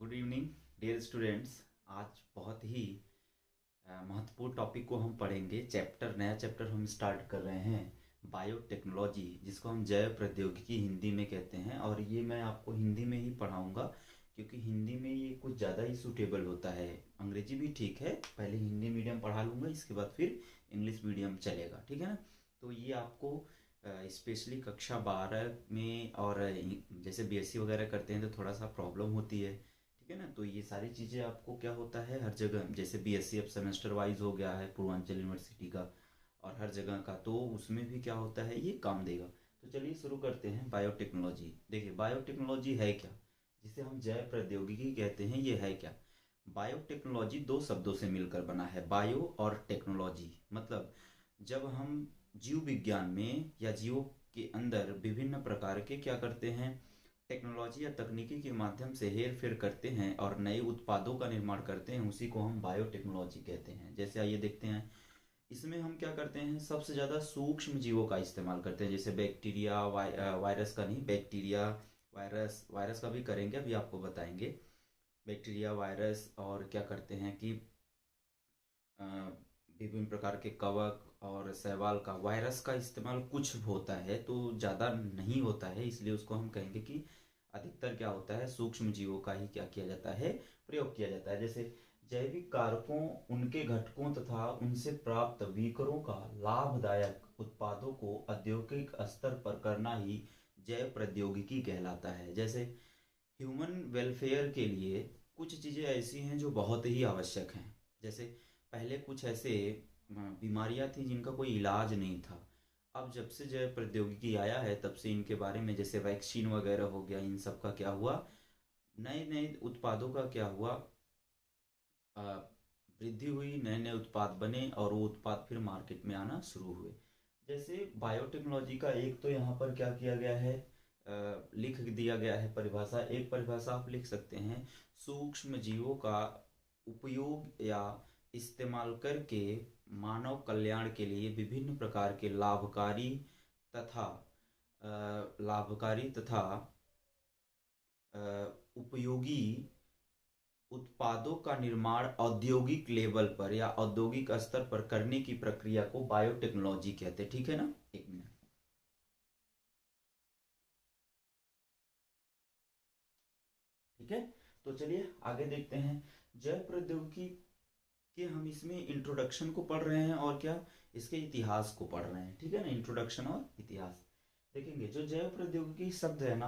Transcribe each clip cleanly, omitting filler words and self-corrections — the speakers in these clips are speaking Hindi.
Good evening dear students. आज बहुत ही महत्वपूर्ण टॉपिक को हम पढ़ेंगे। नया चैप्टर हम स्टार्ट कर रहे हैं, बायोटेक्नोलॉजी, जिसको हम जैव प्रौद्योगिकी हिंदी में कहते हैं। और ये मैं आपको हिंदी में ही पढ़ाऊंगा क्योंकि हिंदी में ये कुछ ज़्यादा ही सूटेबल होता है। अंग्रेजी भी ठीक है, पहले हिंदी मीडियम पढ़ा लूँगा, इसके बाद फिर इंग्लिश मीडियम चलेगा, ठीक है ना। तो ये आपको स्पेशली कक्षा 12 में और जैसे बीएससी वगैरह करते हैं तो थोड़ा सा प्रॉब्लम होती है, ठीक है ना। तो ये सारी चीज़ें आपको क्या होता है हर जगह, जैसे बीएससी अब सेमेस्टर वाइज हो गया है पूर्वांचल यूनिवर्सिटी का और हर जगह का, तो उसमें भी क्या होता है ये काम देगा। तो चलिए शुरू करते हैं। बायोटेक्नोलॉजी, देखिए बायोटेक्नोलॉजी है क्या, जिसे हम जैव प्रौद्योगिकी कहते हैं, ये है क्या। बायोटेक्नोलॉजी दो शब्दों से मिलकर बना है, बायो और टेक्नोलॉजी। मतलब जब हम जीव विज्ञान में या जीवों के अंदर विभिन्न प्रकार के क्या करते हैं, टेक्नोलॉजी या तकनीकी के माध्यम से हेर फेर करते हैं और नए उत्पादों का निर्माण करते हैं, उसी को हम बायोटेक्नोलॉजी कहते हैं। जैसे आइए देखते हैं, इसमें हम क्या करते हैं, सबसे ज़्यादा सूक्ष्म जीवों का इस्तेमाल करते हैं। जैसे बैक्टीरिया, वायरस का नहीं, बैक्टीरिया, वायरस, वायरस का भी करेंगे, अभी आपको बताएंगे। बैक्टीरिया, वायरस, और क्या करते हैं कि अ, विभिन्न प्रकार के कवक और शैवाल का, वायरस का इस्तेमाल कुछ होता है तो ज़्यादा नहीं होता है, इसलिए उसको हम कहेंगे कि अधिकतर क्या होता है, सूक्ष्म जीवों का ही क्या किया जाता है, प्रयोग किया जाता है। जैसे जैविक कारकों, उनके घटकों तथा उनसे प्राप्त विकरों का लाभदायक उत्पादों को औद्योगिक स्तर पर करना ही जैव प्रौद्योगिकी कहलाता है। जैसे ह्यूमन वेलफेयर के लिए कुछ चीज़ें ऐसी हैं जो बहुत ही आवश्यक हैं। जैसे पहले कुछ ऐसे बीमारियां थी जिनका कोई इलाज नहीं था। अब जब से जैव प्रौद्योगिकी आया है तब से इनके बारे में, जैसे वैक्सीन वगैरह हो गया, इन सब का क्या हुआ, नए नए उत्पादों का क्या हुआ, अ, वृद्धि हुई, नए नए उत्पाद बने और वो उत्पाद फिर मार्केट में आना शुरू हुए। जैसे बायोटेक्नोलॉजी का एक तो यहाँ पर क्या किया गया है, लिख दिया गया है परिभाषा। एक परिभाषा आप लिख सकते हैं, सूक्ष्म जीवों का उपयोग या इस्तेमाल करके मानव कल्याण के लिए विभिन्न प्रकार के तथा लाभकारी तथा उपयोगी उत्पादों का निर्माण औद्योगिक लेवल पर या औद्योगिक स्तर पर करने की प्रक्रिया को बायोटेक्नोलॉजी कहते हैं, ठीक है ना। एक मिनट, ठीक है। तो चलिए आगे देखते हैं। जैव प्रौद्योगिकी के हम इसमें इंट्रोडक्शन को पढ़ रहे हैं और क्या, इसके इतिहास को पढ़ रहे हैं, ठीक है ना। इंट्रोडक्शन और इतिहास देखेंगे। जो जैव प्रौद्योगिकी शब्द है ना,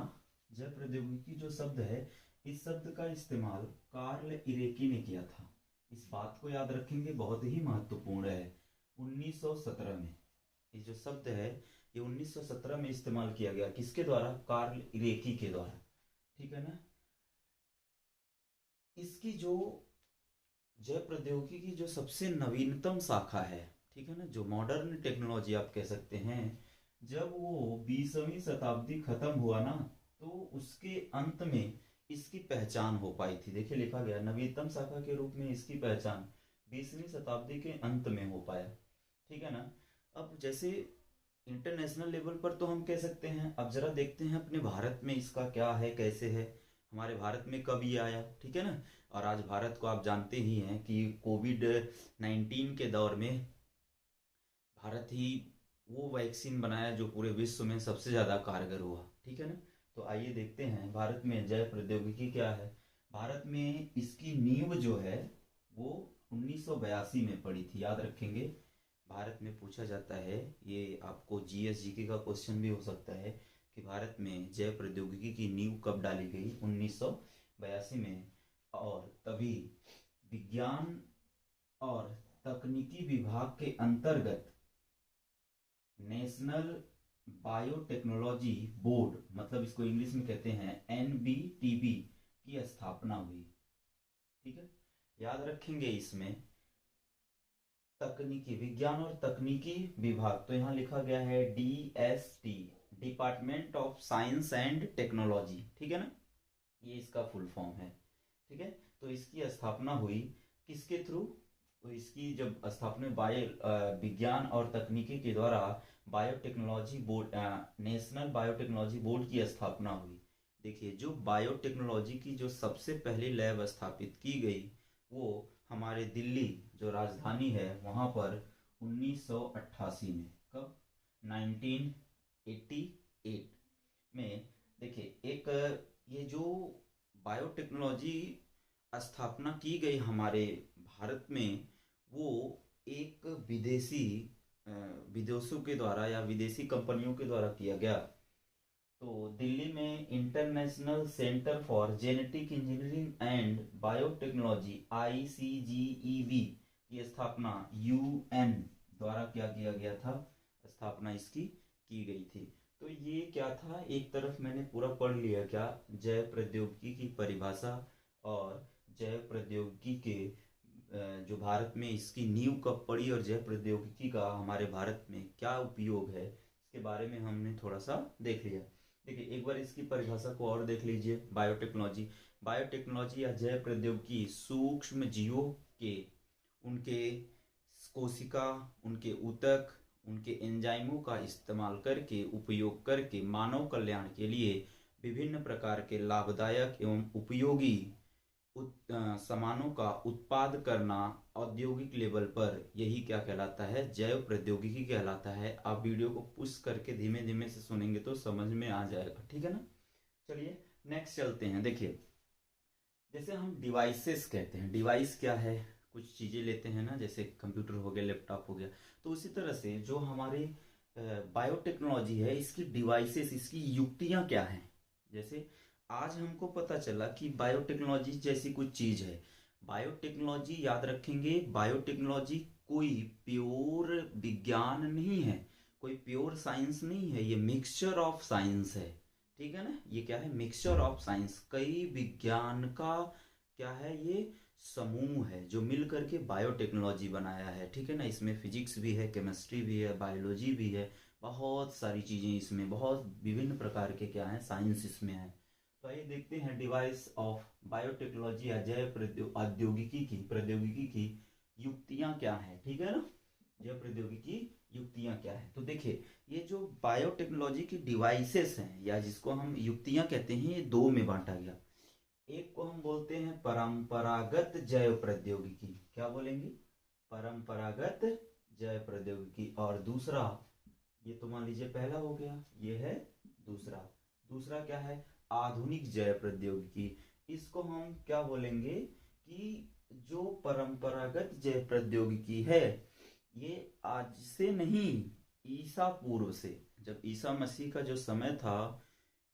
जैव प्रौद्योगिकी जो शब्द है, इस शब्द का इस्तेमाल कार्ल इरेकी ने किया था। इस बात को याद रखेंगे, बहुत ही महत्वपूर्ण है। 1917 में ये जो शब्द है, ये 1917 में इस्तेमाल किया गया, किसके द्वारा, कार्ल इरेकी के द्वारा, ठीक है ना। इसकी जो जैव प्रौद्योगिकी की जो सबसे नवीनतम शाखा है, ठीक है ना, जो मॉडर्न टेक्नोलॉजी आप कह सकते हैं, जब वो 20वीं शताब्दी खत्म हुआ ना, तो उसके अंत में इसकी पहचान हो पाई थी। देखिए लिखा गया, नवीनतम शाखा के रूप में इसकी पहचान 20वीं शताब्दी के अंत में हो पाया, ठीक है ना। अब जैसे इंटरनेशनल लेवल पर तो हम कह सकते हैं, अब जरा देखते हैं अपने भारत में इसका क्या है, कैसे है, हमारे भारत में कब ये आया, ठीक है ना। और आज भारत को आप जानते ही हैं कि कोविड-19 के दौर में भारत ही वो वैक्सीन बनाया जो पूरे विश्व में सबसे ज़्यादा कारगर हुआ, ठीक है ना। तो आइए देखते हैं भारत में जैव प्रौद्योगिकी क्या है। भारत में इसकी नींव जो है वो 1982 में पड़ी थी, याद रखेंगे। भारत में पूछा जाता है, ये आपको जीएस जीके का क्वेश्चन भी हो सकता है कि भारत में जैव प्रौद्योगिकी की नींव कब डाली गई, 1982 में। और तभी विज्ञान और तकनीकी विभाग के अंतर्गत नेशनल बायोटेक्नोलॉजी बोर्ड, मतलब इसको इंग्लिश में कहते हैं एनबीटीबी, की स्थापना हुई, ठीक है। याद रखेंगे इसमें तकनीकी विज्ञान और तकनीकी विभाग, तो यहाँ लिखा गया है DST, department of science and technology, ठीक है ना, ये इसका फुल फॉर्म है, ठीक है। तो इसकी स्थापना हुई किसके थ्रू, तो इसकी जब स्थापना विज्ञान और तकनीकी के द्वारा biotechnology board, national biotechnology board की स्थापना हुई। देखिए, जो बायोटेक्नोलॉजी की जो सबसे पहली लैब स्थापित की गई वो हमारे दिल्ली जो राजधानी है वहाँ पर 1988 में। कब? 1988 में। देखिए, एक ये जो बायोटेक्नोलॉजी स्थापना की गई हमारे भारत में, वो एक विदेशों के द्वारा या विदेशी कंपनियों के द्वारा किया गया। तो दिल्ली में international centre for genetic engineering and biotechnology ICGEB की स्थापना UN द्वारा क्या किया गया था, स्थापना इसकी की गई थी। तो ये क्या था, एक तरफ मैंने पूरा पढ़ लिया क्या, जैव प्रौद्योगिकी की परिभाषा और जैव प्रौद्योगिकी के जो भारत में इसकी नींव कब पड़ी और जैव प्रौद्योगिकी का हमारे भारत में क्या उपयोग है, इसके बारे में हमने थोड़ा सा देख लिया। देखिए, एक बार इसकी परिभाषा को और देख लीजिए। बायोटेक्नोलॉजी, बायोटेक्नोलॉजी या जैव प्रौद्योगिकी सूक्ष्म जीवों के, उनके कोशिका, उनके ऊतक, उनके एंजाइमों का इस्तेमाल करके, उपयोग करके मानव कल्याण के लिए विभिन्न प्रकार के लाभदायक एवं उपयोगी सामानों का उत्पाद करना औद्योगिक लेवल पर, यही क्या कहलाता है, जैव प्रौद्योगिकी कहलाता है। आप वीडियो को पुश करके धीमे धीमे से सुनेंगे तो समझ में आ जाएगा, ठीक है ना। चलिए नेक्स्ट चलते हैं। देखिए, जैसे हम डिवाइसेस कहते हैं, डिवाइस क्या है, कुछ चीजें लेते हैं ना, जैसे कंप्यूटर हो गया, लैपटॉप हो गया, तो उसी तरह से जो हमारी बायोटेक्नोलॉजी है, इसकी डिवाइसेस, इसकी युक्तियां क्या हैं। जैसे आज हमको पता चला कि बायोटेक्नोलॉजी जैसी कुछ चीज है। बायोटेक्नोलॉजी याद रखेंगे, बायोटेक्नोलॉजी कोई प्योर विज्ञान नहीं है, कोई प्योर साइंस नहीं है, ये मिक्सचर ऑफ साइंस है, ठीक है ना। ये क्या है, मिक्सचर ऑफ साइंस, कई विज्ञान का क्या है, ये समूह है जो मिल करके बायोटेक्नोलॉजी बनाया है, ठीक है ना। इसमें फिजिक्स भी है, केमिस्ट्री भी है, बायोलॉजी भी है, बहुत सारी चीजें इसमें, बहुत विभिन्न प्रकार के क्या है, साइंस इसमें है। तो आइए देखते हैं डिवाइस ऑफ बायोटेक्नोलॉजी या जैव प्रौद्योगिकी की युक्तियां क्या है, ठीक है ना। जैव प्रौद्योगिकी युक्तियां क्या है, तो देखिए, ये जो बायोटेक्नोलॉजी की डिवाइसेस हैं या जिसको हम युक्तियां कहते हैं, ये दो में बांटा गया। एक को हम बोलते हैं परंपरागत जैव प्रौद्योगिकी, क्या बोलेंगे, परंपरागत जैव प्रौद्योगिकी, और दूसरा, ये तो मान लीजिए पहला हो गया, ये है दूसरा। दूसरा क्या है, आधुनिक जैव प्रौद्योगिकी। इसको हम क्या बोलेंगे कि जो परंपरागत जैव प्रौद्योगिकी है, ये आज से नहीं, ईसा पूर्व से, जब ईसा मसीह का जो समय था,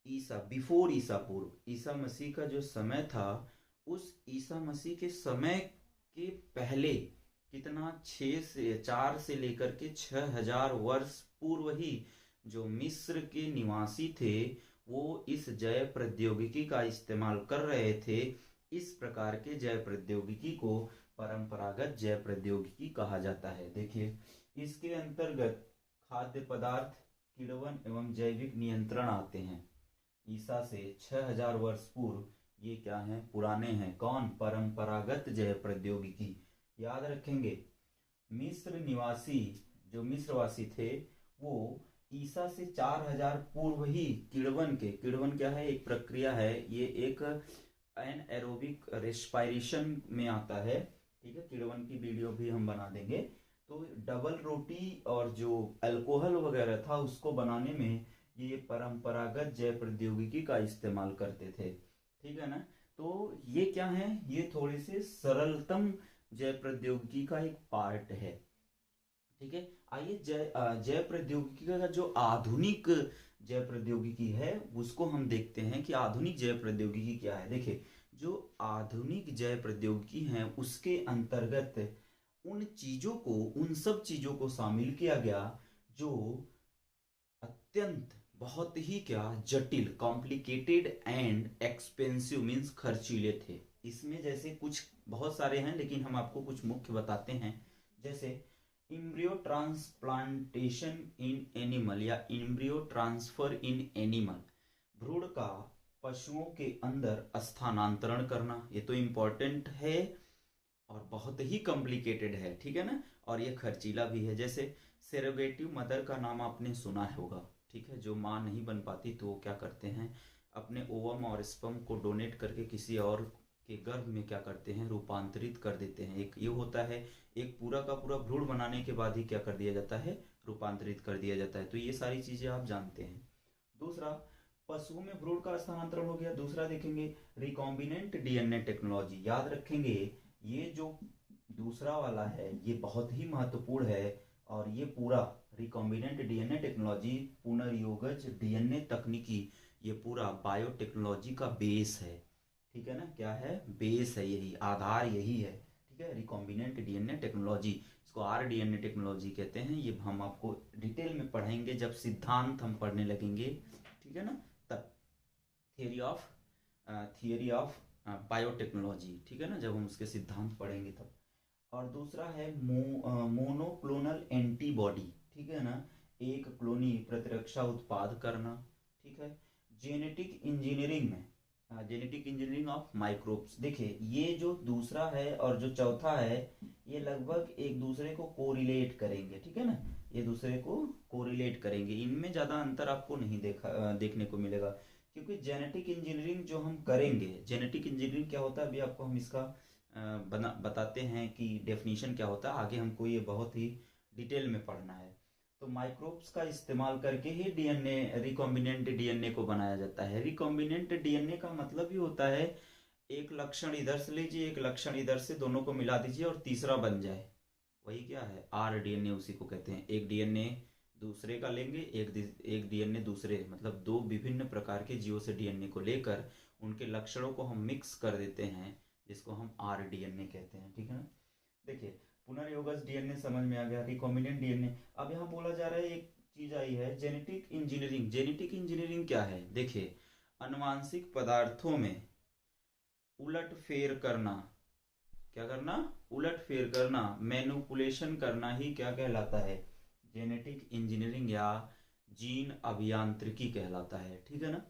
बिफोर ईसा पूर्व, ईसा मसीह का जो समय था, उस ईसा मसीह के समय के पहले कितना, 4 से लेकर के 6000 वर्ष पूर्व ही जो मिस्र के निवासी थे, वो इस जैव प्रौद्योगिकी का इस्तेमाल कर रहे थे। इस प्रकार के जैव प्रौद्योगिकी को परंपरागत जैव प्रौद्योगिकी कहा जाता है। देखिए, इसके अंतर्गत खाद्य पदार्थ, किण्वन एवं जैविक नियंत्रण आते हैं। ईसा से 6000 वर्ष पूर्व ये क्या है, पुराने हैं। कौन, परंपरागत जैव प्रौद्योगिकी। याद रखेंगे, मिस्र निवासी जो मिस्रवासी थे, वो ईसा से 4000 पूर्व ही किण्वन क्या है, एक प्रक्रिया है, ये एक एनएरोबिक रेस्पिरेशन में आता है, ठीक है। किण्वन की वीडियो भी हम बना देंगे। तो डबल रोटी और जो अल्कोहल वगैरह था उसको बनाने में ये परंपरागत जैव प्रौद्योगिकी का इस्तेमाल करते थे, ठीक है ना। तो ये क्या है, ये थोड़े से सरलतम जैव प्रौद्योगिकी का एक पार्ट है, ठीक है। आइए जैव प्रौद्योगिकी का जो आधुनिक जैव प्रौद्योगिकी है उसको हम देखते हैं कि आधुनिक जैव प्रौद्योगिकी क्या है। देखिए, जो आधुनिक जैव प्रौद्योगिकी है उसके अंतर्गत उन सब चीजों को शामिल किया गया जो अत्यंत बहुत ही क्या जटिल, कॉम्प्लिकेटेड एंड एक्सपेंसिव मीन्स खर्चीले थे। इसमें जैसे कुछ बहुत सारे हैं, लेकिन हम आपको कुछ मुख्य बताते हैं। जैसे इम्ब्रियो ट्रांसप्लांटेशन इन एनिमल या इम्ब्रियो ट्रांसफर इन एनिमल, भ्रूण का पशुओं के अंदर स्थानांतरण करना, ये तो इम्पोर्टेंट है और बहुत ही कॉम्प्लिकेटेड है, ठीक है ना, और ये खर्चीला भी है। जैसे सेरोगेटिव मदर का नाम आपने सुना होगा, ठीक है, जो माँ नहीं बन पाती तो वो क्या करते हैं, अपने ओवम और स्पर्म को डोनेट करके किसी और के गर्भ में क्या करते हैं, रूपांतरित कर देते हैं। एक ये होता है, एक पूरा का पूरा भ्रूण बनाने के बाद ही क्या कर दिया जाता है, रूपांतरित कर दिया जाता है। तो ये सारी चीजें आप जानते हैं। दूसरा, पशुओं में भ्रूण का स्थानांतरण हो गया। दूसरा देखेंगे रिकॉम्बिनेंट डीएनए टेक्नोलॉजी। याद रखेंगे ये जो दूसरा वाला है ये बहुत ही महत्वपूर्ण है, और ये पूरा रिकॉम्बिनेंट डीएनए टेक्नोलॉजी, पुनर्योगज डीएनए तकनीकी, ये पूरा बायोटेक्नोलॉजी का बेस है। ठीक है ना, क्या है, बेस है, यही आधार यही है। ठीक है, रिकॉम्बिनेंट डीएनए टेक्नोलॉजी, इसको आरडीएनए टेक्नोलॉजी कहते हैं। ये हम आपको डिटेल में पढ़ेंगे जब सिद्धांत हम पढ़ने लगेंगे। ठीक है ना, तब थियरी ऑफ बायोटेक्नोलॉजी, ठीक है ना, जब हम उसके सिद्धांत पढ़ेंगे तब। और दूसरा है मोनोक्लोनल एंटीबॉडी। ठीक है ना, एक क्लोनी प्रतिरक्षा उत्पाद करना। ठीक है, जेनेटिक इंजीनियरिंग में, जेनेटिक इंजीनियरिंग ऑफ माइक्रोब्स। देखिए ये जो दूसरा है और जो चौथा है ये लगभग एक दूसरे को कोरिलेट करेंगे। ठीक है ना, ये दूसरे को कोरिलेट करेंगे, इनमें ज्यादा अंतर आपको नहीं देखने को मिलेगा। क्योंकि जेनेटिक इंजीनियरिंग जो हम करेंगे, जेनेटिक इंजीनियरिंग क्या होता है अभी आपको हम इसका बताते हैं कि डेफिनेशन क्या होता है। आगे हमको ये बहुत ही डिटेल में पढ़ना है। तो माइक्रोब्स का इस्तेमाल करके ही डीएनए, रिकॉम्बिनेंट डीएनए को बनाया जाता है। रिकॉम्बिनेंट डीएनए का मतलब ही होता है एक लक्षण इधर से लीजिए, एक लक्षण इधर से, दोनों को मिला दीजिए और तीसरा बन जाए। वही क्या है, आर डीएनए, उसी को कहते हैं। एक डीएनए दूसरे का लेंगे, एक डीएनए दूसरे, मतलब दो विभिन्न प्रकार के जीवों से डीएनए को लेकर उनके लक्षणों को हम मिक्स कर देते हैं, जिसको हम आर डीएनए कहते हैं। ठीक है ना, देखिए पुनर्योगज डीएनए समझ में आ गया, रिकॉम्बिनेंट डीएनए। अब यहाँ बोला जा रहा है, एक चीज आई है जेनेटिक इंजीनियरिंग। जेनेटिक इंजीनियरिंग क्या है, देखिए अनुवांशिक पदार्थों में उलट फेर करना। क्या करना, उलट फेर करना, मैनिपुलेशन करना ही क्या कहलाता है, जेनेटिक इंजीनियरिंग या जीन अभियांत्रिकी कहलाता है। ठीक है ना,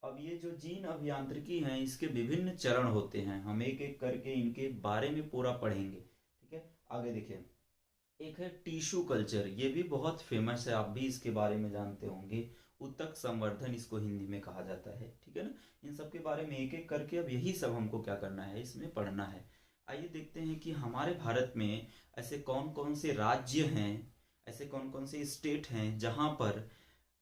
अब ये जो जीन अभियांत्रिकी है इसके विभिन्न चरण होते हैं, हम एक एक करके इनके बारे में पूरा पढ़ेंगे। ठीक है, आगे देखिए, एक है टिश्यू कल्चर, ये भी बहुत फेमस है, आप भी इसके बारे में जानते होंगे। उत्तक संवर्धन इसको हिंदी में कहा जाता है। ठीक है ना, इन सब के बारे में एक एक करके अब यही सब हमको क्या करना है, इसमें पढ़ना है। आइए देखते हैं कि हमारे भारत में ऐसे कौन कौन से राज्य हैं, ऐसे कौन कौन से स्टेट हैं जहां पर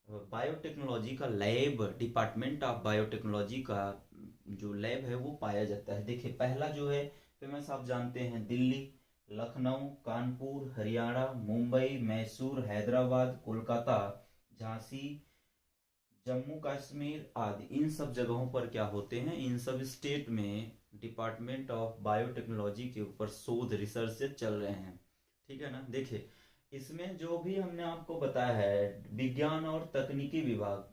बायोटेक्नोलॉजी का लैब, डिपार्टमेंट ऑफ बायोटेक्नोलॉजी का जो लैब है वो पाया जाता है। देखिए पहला जो है फेमस आप जानते हैं, दिल्ली, लखनऊ, कानपुर, हरियाणा, मुंबई, मैसूर, हैदराबाद, कोलकाता, झांसी, जम्मू कश्मीर आदि, इन सब जगहों पर क्या होते हैं, इन सब स्टेट में डिपार्टमेंट ऑफ बायोटेक्नोलॉजी के ऊपर शोध, रिसर्च चल रहे हैं। ठीक है ना, देखिए इसमें जो भी हमने आपको बताया है, विज्ञान और तकनीकी विभाग,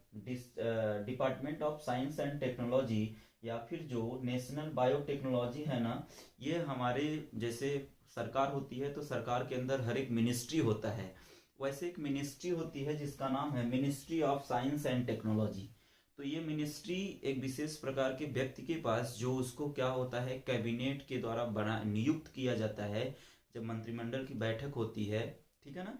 department of science and technology, या फिर जो नेशनल बायोटेक्नोलॉजी है ना, ये हमारे जैसे सरकार होती है तो सरकार के अंदर हर एक मिनिस्ट्री होता है, वैसे एक मिनिस्ट्री होती है जिसका नाम है ministry of science and technology. तो ये मिनिस्ट्री एक विशेष प्रकार के व्यक्ति के पास, जो उसको क्या होता है, कैबिनेट के द्वारा बना नियुक्त किया जाता है, जब मंत्रिमंडल की बैठक होती है। ठीक है ना,